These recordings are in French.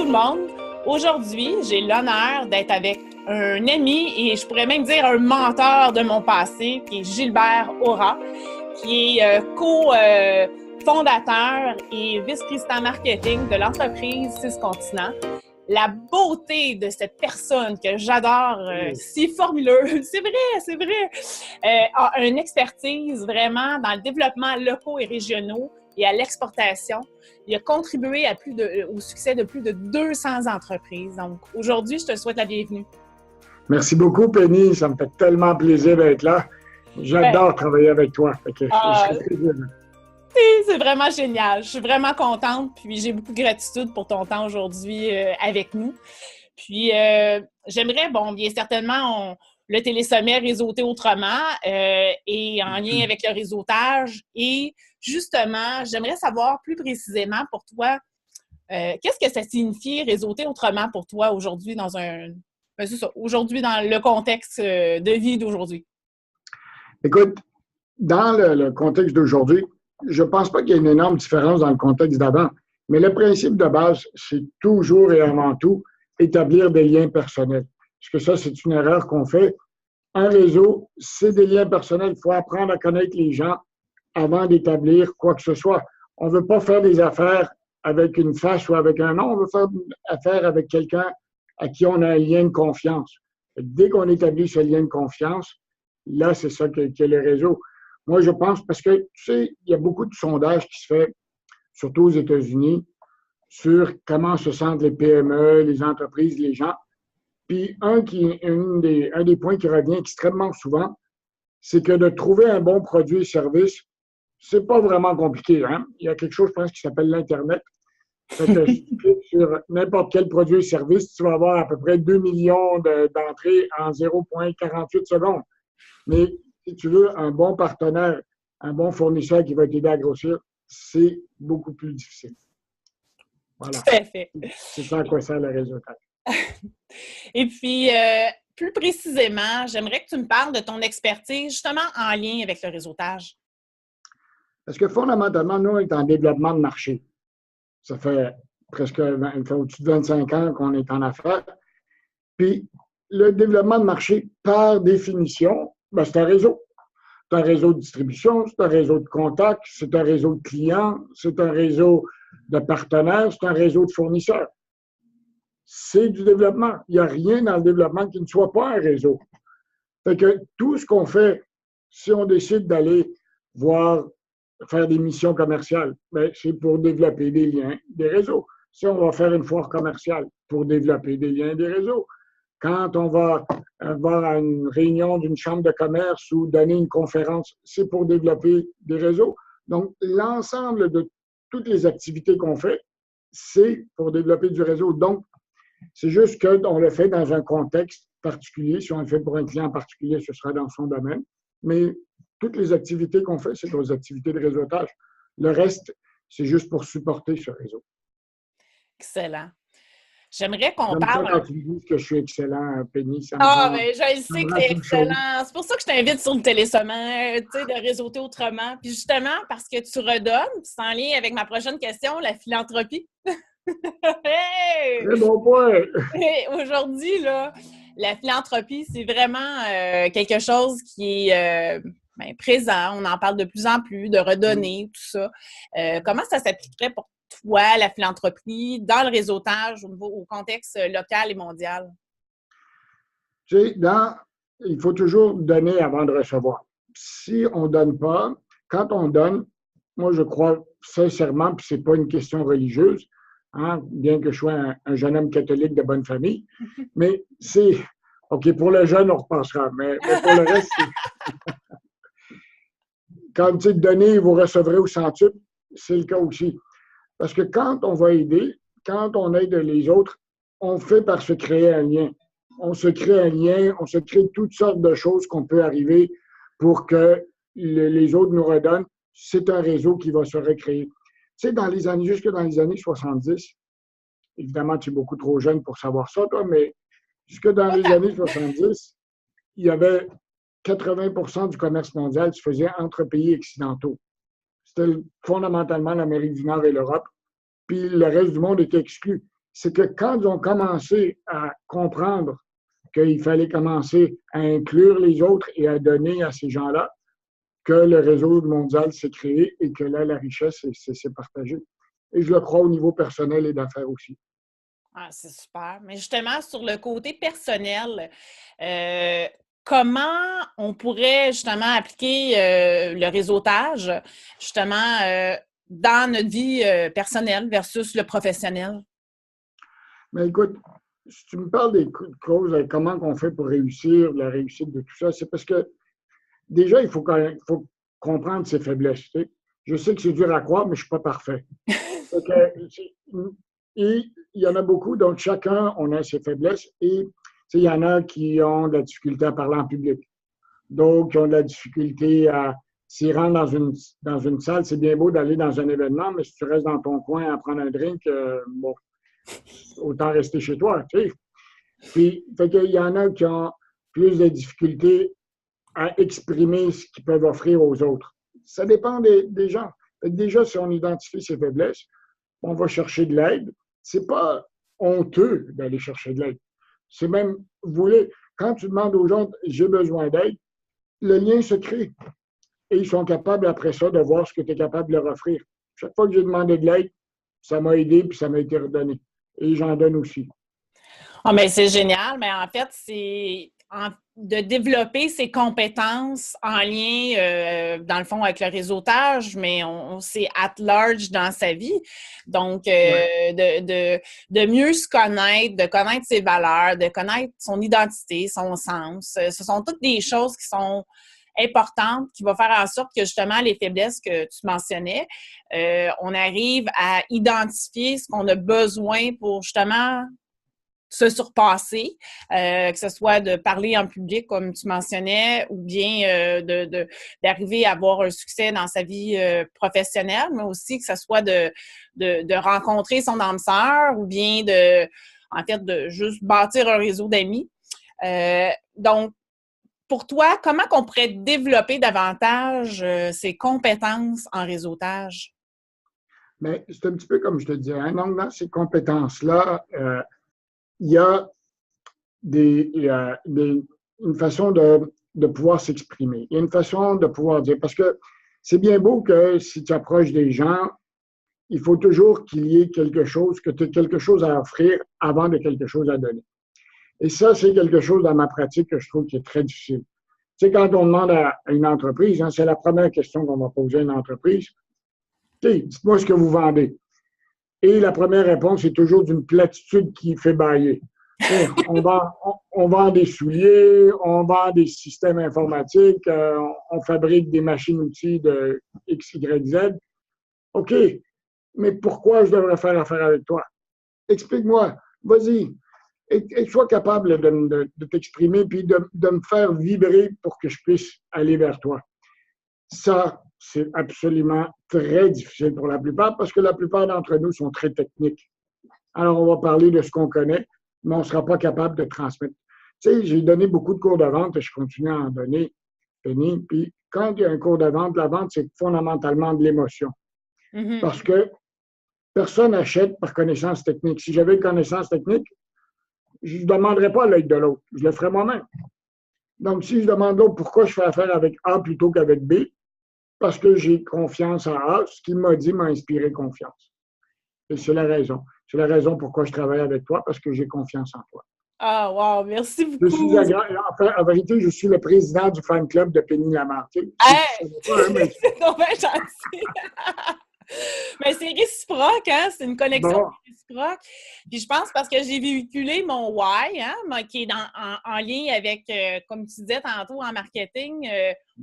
le monde. Aujourd'hui, j'ai l'honneur d'être avec un ami et je pourrais même dire un mentor de mon passé, qui est Gilbert Aura, qui est co-fondateur et vice-président marketing de l'entreprise Six Continents. La beauté de cette personne que j'adore, si formuleuse, c'est vrai, a une expertise vraiment dans le développement locaux et régionaux et à l'exportation. Il a contribué au succès de plus de 200 entreprises. Donc, aujourd'hui, je te souhaite la bienvenue. Merci beaucoup, Penny. Ça me fait tellement plaisir d'être là. J'adore travailler avec toi. C'est vraiment génial. Je suis vraiment contente. Puis, j'ai beaucoup de gratitude pour ton temps aujourd'hui avec nous. Puis, j'aimerais, bien certainement, le télésommaire réseauté autrement et en lien avec le réseautage. Et justement, j'aimerais savoir plus précisément pour toi, qu'est-ce que ça signifie réseauter autrement pour toi aujourd'hui aujourd'hui dans le contexte de vie d'aujourd'hui? Écoute, dans le contexte d'aujourd'hui, je ne pense pas qu'il y ait une énorme différence dans le contexte d'avant, mais le principe de base, c'est toujours et avant tout établir des liens personnels. Parce que ça, c'est une erreur qu'on fait. Un réseau, c'est des liens personnels. Il faut apprendre à connaître les gens avant d'établir quoi que ce soit. On ne veut pas faire des affaires avec une face ou avec un nom. On veut faire affaire avec quelqu'un à qui on a un lien de confiance. Dès qu'on établit ce lien de confiance, là, c'est ça qu'est le réseau. Moi, je pense, parce que, tu sais, il y a beaucoup de sondages qui se font, surtout aux États-Unis, sur comment se sentent les PME, les entreprises, les gens. Puis, un des points qui revient extrêmement souvent, c'est que de trouver un bon produit et service, c'est pas vraiment compliqué, hein? Il y a quelque chose, je pense, qui s'appelle l'Internet. Fait que si tu cliques sur n'importe quel produit et service, tu vas avoir à peu près 2 millions d'entrées en 0,48 secondes. Mais si tu veux un bon partenaire, un bon fournisseur qui va t'aider à grossir, c'est beaucoup plus difficile. Voilà. Tout à fait. C'est ça à quoi sert le réseautage. Et puis, plus précisément, j'aimerais que tu me parles de ton expertise justement en lien avec le réseautage. Parce que fondamentalement, nous, on est en développement de marché. Ça fait au-dessus de 25 ans qu'on est en affaires. Puis, le développement de marché, par définition, c'est un réseau. C'est un réseau de distribution, c'est un réseau de contacts, c'est un réseau de clients, c'est un réseau de partenaires, c'est un réseau de fournisseurs. C'est du développement. Il n'y a rien dans le développement qui ne soit pas un réseau. Fait que tout ce qu'on fait, si on décide d'aller faire des missions commerciales, c'est pour développer des liens, des réseaux. Si on va faire une foire commerciale, pour développer des liens, des réseaux. Quand on va avoir une réunion d'une chambre de commerce ou donner une conférence, c'est pour développer des réseaux. Donc, l'ensemble de toutes les activités qu'on fait, c'est pour développer du réseau. Donc, c'est juste qu'on le fait dans un contexte particulier. Si on le fait pour un client particulier, ce sera dans son domaine. Mais toutes les activités qu'on fait, c'est nos activités de réseautage. Le reste, c'est juste pour supporter ce réseau. Excellent. J'aimerais qu'on parle. Quand tu me dis que je suis excellent, Penny, ça me mais je sais que tu es excellent. C'est pour ça que je t'invite sur le télésommaire, tu sais, de réseauter autrement. Puis justement, parce que tu redonnes, c'est en lien avec ma prochaine question, la philanthropie. Hey! Très bon point! Aujourd'hui, là, la philanthropie, c'est vraiment quelque chose qui est présent. On en parle de plus en plus, de redonner, tout ça. Comment ça s'appliquerait pour toi, la philanthropie, dans le réseautage au contexte local et mondial? Tu sais, il faut toujours donner avant de recevoir. Si on ne donne pas, quand on donne, moi, je crois sincèrement, puis ce n'est pas une question religieuse, hein, bien que je sois un jeune homme catholique de bonne famille, mais c'est... OK, pour le jeune, on repassera, mais pour le reste, quand vous dites donner, vous recevrez au centuple, c'est le cas aussi. Parce que quand on va aider, quand on aide les autres, on fait par se créer un lien. On se crée un lien, on se crée toutes sortes de choses qu'on peut arriver pour que les autres nous redonnent. C'est un réseau qui va se recréer. Tu sais, jusque dans les années 70, évidemment, tu es beaucoup trop jeune pour savoir ça, toi, mais jusque dans les années 70, il y avait 80% du commerce mondial se faisait entre pays occidentaux. C'était fondamentalement l'Amérique du Nord et l'Europe. Puis le reste du monde était exclu. c'est que quand ils ont commencé à comprendre qu'il fallait commencer à inclure les autres et à donner à ces gens-là, que le réseau mondial s'est créé et que là, la richesse s'est partagée. Et je le crois au niveau personnel et d'affaires aussi. Ah, c'est super. Mais justement, sur le côté personnel, comment on pourrait justement appliquer le réseautage, justement, dans notre vie personnelle versus le professionnel? Mais écoute, si tu me parles des causes, comment on fait pour réussir, la réussite de tout ça, c'est parce que déjà, il faut comprendre ses faiblesses. Tu sais. Je sais que c'est dur à croire, mais je ne suis pas parfait. Et il y en a beaucoup, donc chacun, on a ses faiblesses. Et il y en a qui ont de la difficulté à parler en public. D'autres qui ont de la difficulté à s'y rendre dans une salle. C'est bien beau d'aller dans un événement, mais si tu restes dans ton coin à prendre un drink, bon, autant rester chez toi. Tu sais. Puis, il y en a qui ont plus de difficultés à exprimer ce qu'ils peuvent offrir aux autres. Ça dépend des gens. Déjà, si on identifie ses faiblesses, on va chercher de l'aide. C'est pas honteux d'aller chercher de l'aide. C'est même, quand tu demandes aux gens, j'ai besoin d'aide, le lien se crée. Et ils sont capables, après ça, de voir ce que tu es capable de leur offrir. Chaque fois que j'ai demandé de l'aide, ça m'a aidé puis ça m'a été redonné. Et j'en donne aussi. Oh, mais c'est génial, mais en fait, c'est de développer ses compétences en lien, dans le fond, avec le réseautage, mais c'est at large dans sa vie. Donc, de mieux se connaître, de connaître ses valeurs, de connaître son identité, son sens. Ce sont toutes des choses qui sont importantes, qui vont faire en sorte que, justement, les faiblesses que tu mentionnais, on arrive à identifier ce qu'on a besoin pour, justement, se surpasser, que ce soit de parler en public, comme tu mentionnais, ou bien d'arriver à avoir un succès dans sa vie professionnelle, mais aussi que ce soit de rencontrer son âme sœur ou bien de juste bâtir un réseau d'amis. Donc, pour toi, comment qu'on pourrait développer davantage ces compétences en réseautage? Mais c'est un petit peu comme je te disais, hein, donc dans ces compétences-là, il y a une façon de pouvoir s'exprimer. Il y a une façon de pouvoir dire, parce que c'est bien beau que si tu approches des gens, il faut toujours qu'il y ait quelque chose, que tu aies quelque chose à offrir avant de quelque chose à donner. Et ça, c'est quelque chose dans ma pratique que je trouve qui est très difficile. Tu sais, quand on demande à une entreprise, hein, c'est la première question qu'on va poser à une entreprise. Okay, dites-moi ce que vous vendez. Et la première réponse est toujours d'une platitude qui fait bailler. On vend des souliers, on vend des systèmes informatiques, on fabrique des machines-outils de X, Y, Z. OK, mais pourquoi je devrais faire affaire avec toi? Explique-moi, vas-y. Et sois capable de t'exprimer puis de me faire vibrer pour que je puisse aller vers toi. Ça, c'est absolument très difficile pour la plupart parce que la plupart d'entre nous sont très techniques. Alors, on va parler de ce qu'on connaît, mais on ne sera pas capable de transmettre. Tu sais, j'ai donné beaucoup de cours de vente et je continue à en donner, Penny. Puis, quand il y a un cours de vente, la vente, c'est fondamentalement de l'émotion. Mm-hmm. Parce que personne n'achète par connaissance technique. Si j'avais une connaissance technique, je ne demanderais pas l'aide de l'autre. Je le ferais moi-même. Donc, si je demande l'autre pourquoi je fais affaire avec A plutôt qu'avec B, parce que j'ai confiance en A, ce qu'il m'a dit m'a inspiré confiance. Et c'est la raison. C'est la raison pourquoi je travaille avec toi, parce que j'ai confiance en toi. Ah, wow, merci beaucoup. En vérité, je suis le président du fan club de Penny Lamar. Hey! C'est donc bien gentil. Mais c'est réciproque, hein? C'est une connexion réciproque. Puis je pense parce que j'ai véhiculé mon why, hein, qui est en lien avec, comme tu disais tantôt en marketing,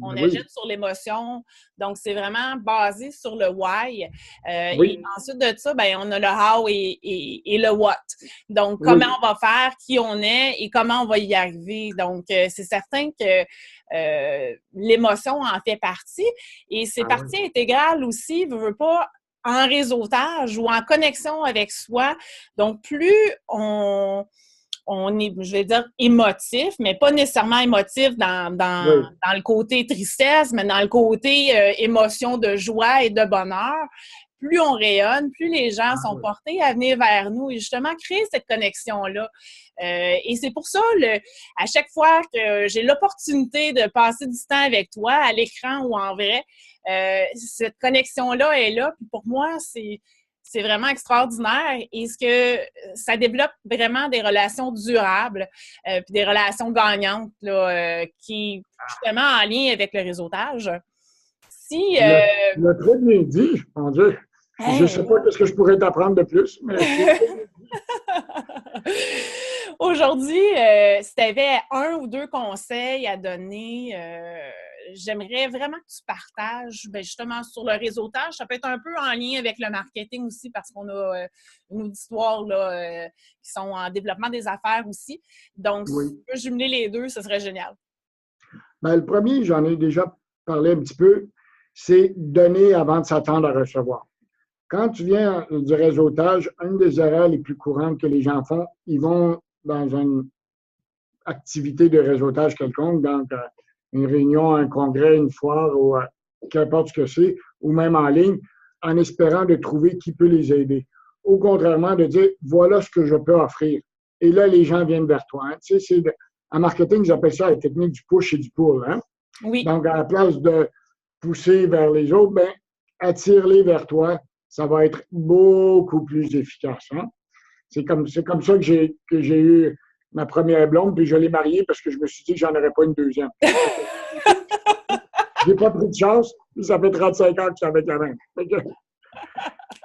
on agite sur l'émotion. Donc, c'est vraiment basé sur le why. Et ensuite de ça, ben, on a le how et le what. Donc, comment on va faire, qui on est et comment on va y arriver. Donc, c'est certain que l'émotion en fait partie. Et c'est partie intégrale aussi, veut pas, en réseautage ou en connexion avec soi. Donc, plus on est, je vais dire, émotif, mais pas nécessairement émotif dans le côté tristesse, mais dans le côté émotion de joie et de bonheur, plus on rayonne, plus les gens sont portés à venir vers nous et justement créer cette connexion-là. Et c'est pour ça, à chaque fois que j'ai l'opportunité de passer du temps avec toi, à l'écran ou en vrai, cette connexion-là est là. Puis pour moi, c'est vraiment extraordinaire et ça développe vraiment des relations durables puis des relations gagnantes là, qui justement en lien avec le réseautage. Si, tu l'as très bien dit, mon Dieu. Je ne sais pas ce que je pourrais t'apprendre de plus, mais... Aujourd'hui, si tu avais 1 ou 2 conseils à donner, j'aimerais vraiment que tu partages justement sur le réseautage. Ça peut être un peu en lien avec le marketing aussi parce qu'on a une auditoire là, qui sont en développement des affaires aussi. Donc, si tu peux jumeler les deux, ce serait génial. Bien, le premier, j'en ai déjà parlé un petit peu, c'est donner avant de s'attendre à recevoir. Quand tu viens du réseautage, une des erreurs les plus courantes que les gens font, ils vont dans une activité de réseautage quelconque, donc une réunion, un congrès, une foire ou qu'importe ce que c'est, ou même en ligne, en espérant de trouver qui peut les aider. Au contrairement de dire, voilà ce que je peux offrir. Et là, les gens viennent vers toi. Hein. Tu sais, en marketing, j'appelle ça la technique du push et du pull. Hein? Oui. Donc, à la place de pousser vers les autres, ben, attire-les vers toi. Ça va être beaucoup plus efficace. Hein? C'est comme ça que j'ai eu ma première blonde, puis je l'ai mariée parce que je me suis dit que j'en aurais pas une deuxième. J'ai pas pris de chance, puis ça fait 35 ans que je suis avec la même.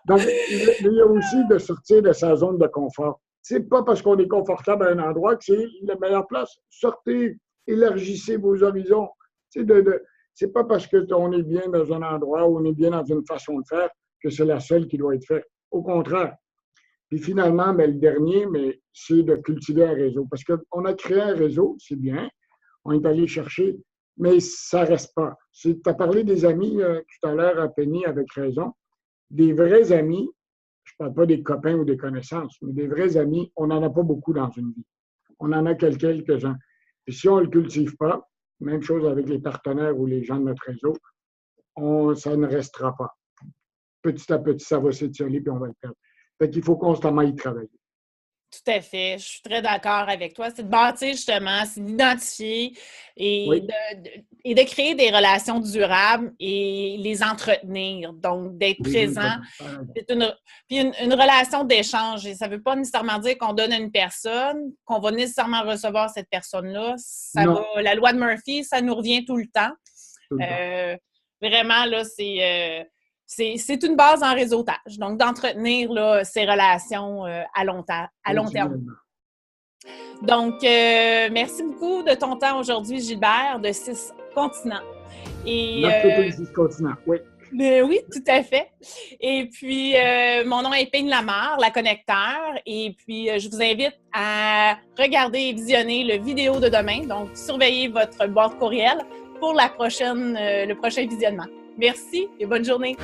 Donc, il y a aussi de sortir de sa zone de confort. C'est pas parce qu'on est confortable à un endroit que c'est la meilleure place. Sortez, élargissez vos horizons. C'est pas parce qu'on est bien dans un endroit ou on est bien dans une façon de faire que c'est la seule qui doit être faite. Au contraire. Puis finalement, le dernier, c'est de cultiver un réseau. Parce qu'on a créé un réseau, c'est bien, on est allé chercher, mais ça ne reste pas. Tu as parlé des amis tout à l'heure à Penny avec raison. Des vrais amis, je ne parle pas des copains ou des connaissances, mais des vrais amis, on n'en a pas beaucoup dans une vie. On en a quelques-uns. Et si on ne le cultive pas, même chose avec les partenaires ou les gens de notre réseau, ça ne restera pas. Petit à petit, ça va s'étioler puis on va le perdre. Fait qu'il faut constamment y travailler. Tout à fait. Je suis très d'accord avec toi. C'est de bâtir justement, c'est d'identifier et de créer des relations durables et les entretenir. Donc, d'être présent. C'est une relation d'échange. Et ça ne veut pas nécessairement dire qu'on donne à une personne, qu'on va nécessairement recevoir cette personne-là. La loi de Murphy, ça nous revient tout le temps. Vraiment, là, c'est une base en réseautage. Donc, d'entretenir là, ces relations à long terme. Donc, merci beaucoup de ton temps aujourd'hui, Gilbert, de 6 continents. Merci pour 6 continents, oui. Oui, tout à fait. Et puis, mon nom est Péine Lamarre, la connecteur. Et puis, je vous invite à regarder et visionner le vidéo de demain. Donc, surveillez votre boîte courriel pour le prochain visionnement. Merci et bonne journée.